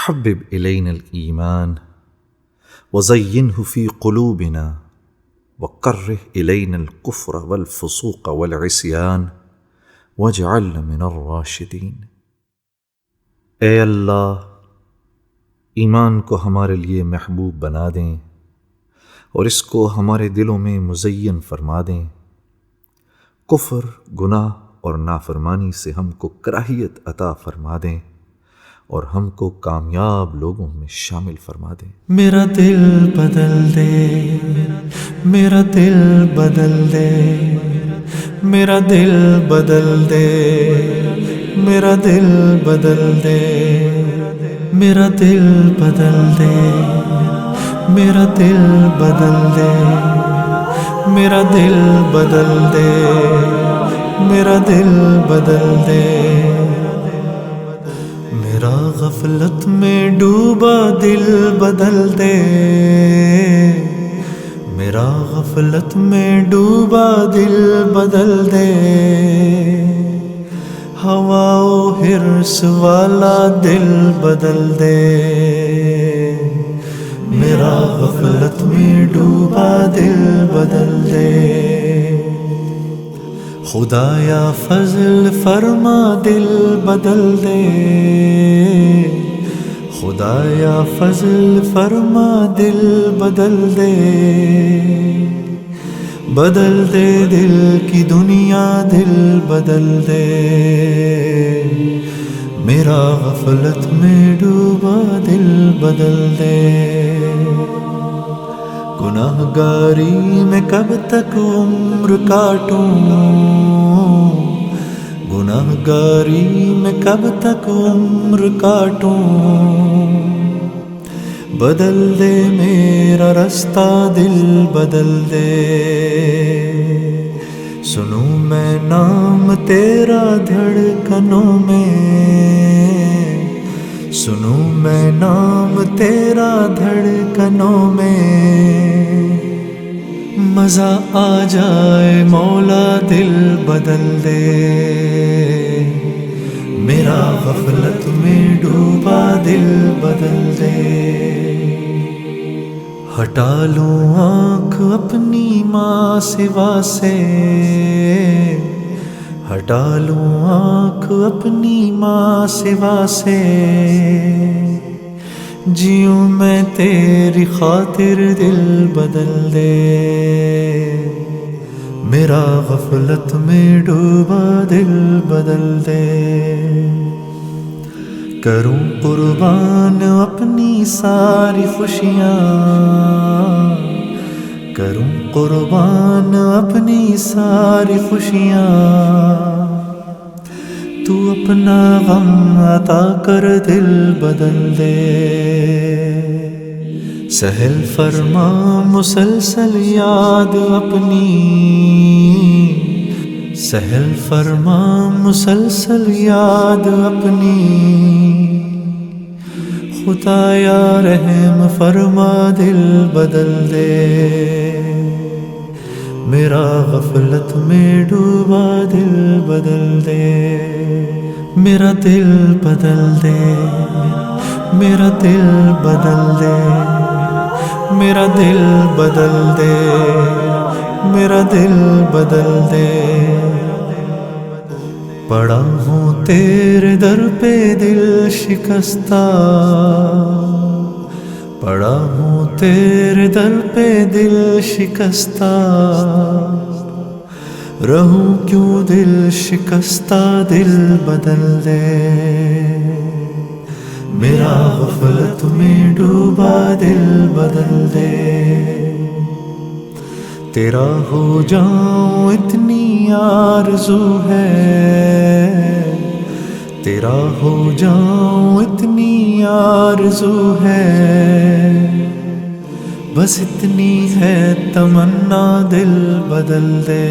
حبب إلينا الإيمان وزينه في قلوبنا وكره إلينا الكفر والفسوق والعصيان واجعلنا من الراشدين۔ اے اللہ، ایمان کو ہمارے لیے محبوب بنا دیں اور اس کو ہمارے دلوں میں مزین فرما دیں۔ کفر، گناہ اور نافرمانی سے ہم کو کراہیت عطا فرما دیں اور ہم کو کامیاب لوگوں میں شامل فرما دیں۔ میرا دل بدل دے، میرا دل بدل دے، میرا دل بدل دے، میرا دل بدل دے، میرا دل بدل دے، میرا دل بدل دے، میرا دل بدل دے، میرا دل بدل دے۔ میرا غفلت میں ڈوبا دل بدل دے، میرا غفلت میں ڈوبا دل بدل دے، ہوا و حرص والا دل بدل دے، میرا غفلت میں ڈوبا دل بدل دے۔ خدایا فضل فرما دل بدل دے، خدایا فضل فرما دل بدل دے، بدل دے دل کی دنیا دل بدل دے، میرا غفلت میں ڈوبا دل بدل دے۔ گناہ گاری میں کب تک عمر کاٹوں، گناہ گاری میں کب تک عمر کاٹوں، بدل دے میرا رستہ دل بدل دے، سنوں میں نام تیرا دھڑکنوں میں، سنوں میں نام تیرا دھڑکنوں میں، مزہ آ جائے مولا دل بدل دے، میرا غفلت میں ڈوبا دل بدل دے۔ ہٹا لوں آنکھ اپنی ماں سوا سے، ہٹا لوں آنکھ اپنی ماں سوا سے، جیوں میں تیری خاطر دل بدل دے، میرا غفلت میں ڈوبا دل بدل دے۔ کروں قربان اپنی ساری خوشیاں، کروں قربان اپنی ساری خوشیاں، تو اپنا غم عطا کر دل بدل دے، سہل فرما مسلسل یاد اپنی، سہل فرما مسلسل یاد اپنی، خدایا رحم فرما دل بدل دے، میرا غفلت میں ڈوبا دل بدل دے، میرا دل بدل دے، میرا دل بدل دے، میرا دل بدل دے، میرا دل بدل دے۔ پڑا ہوں تیرے در پہ دل شکستہ، پڑا ہوں تیرے در پہ دل شکستہ، رہوں کیوں دل شکستہ دل بدل دے، میرا غفلت میں ڈوبا دل بدل دے۔ تیرا ہو جاؤں اتنی آرزو ہے، تیرا ہو جاؤں اتنی آرزو ہے، بس اتنی ہے تمنا دل بدل دے،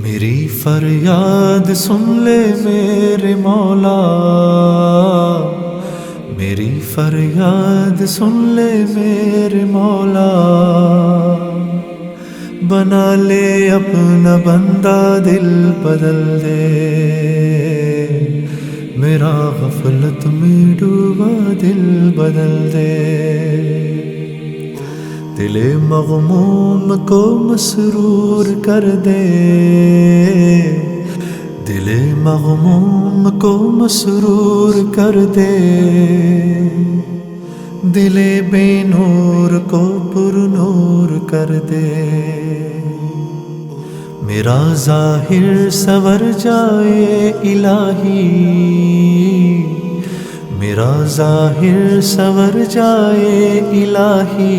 میری فریاد سن لے میرے مولا، میری فریاد سن لے میرے مولا، بنا لے اپنا بندہ دل بدل دے، میرا غفلت میں ڈوبا دل بدل دے، دل مغموم کو مسرور کر دے، دل مغموم کو مسرور کر دے، دل بے نور کو پر نور کر دے، میرا ظاہر سنور جائے الہی، میرا ظاہر سنور جائے الہی،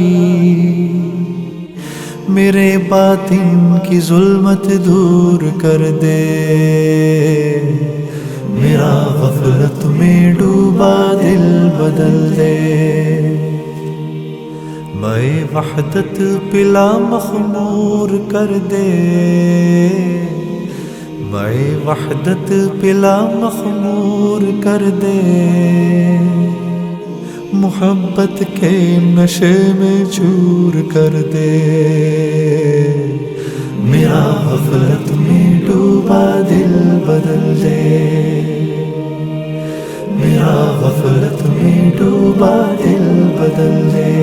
میرے باطن کی ظلمت دور کر دے، میرا غفلت میں ڈوبا دل بدل دے، میں وحدت پلا مخمور کر دے، میں وحدت پلا مخمور کر دے، محبت کے نشے میں چور کر دے، میرا غفلت میں ڈوبا دل بدل دے، میرا غفلت میں ڈوبا دل بدل دے۔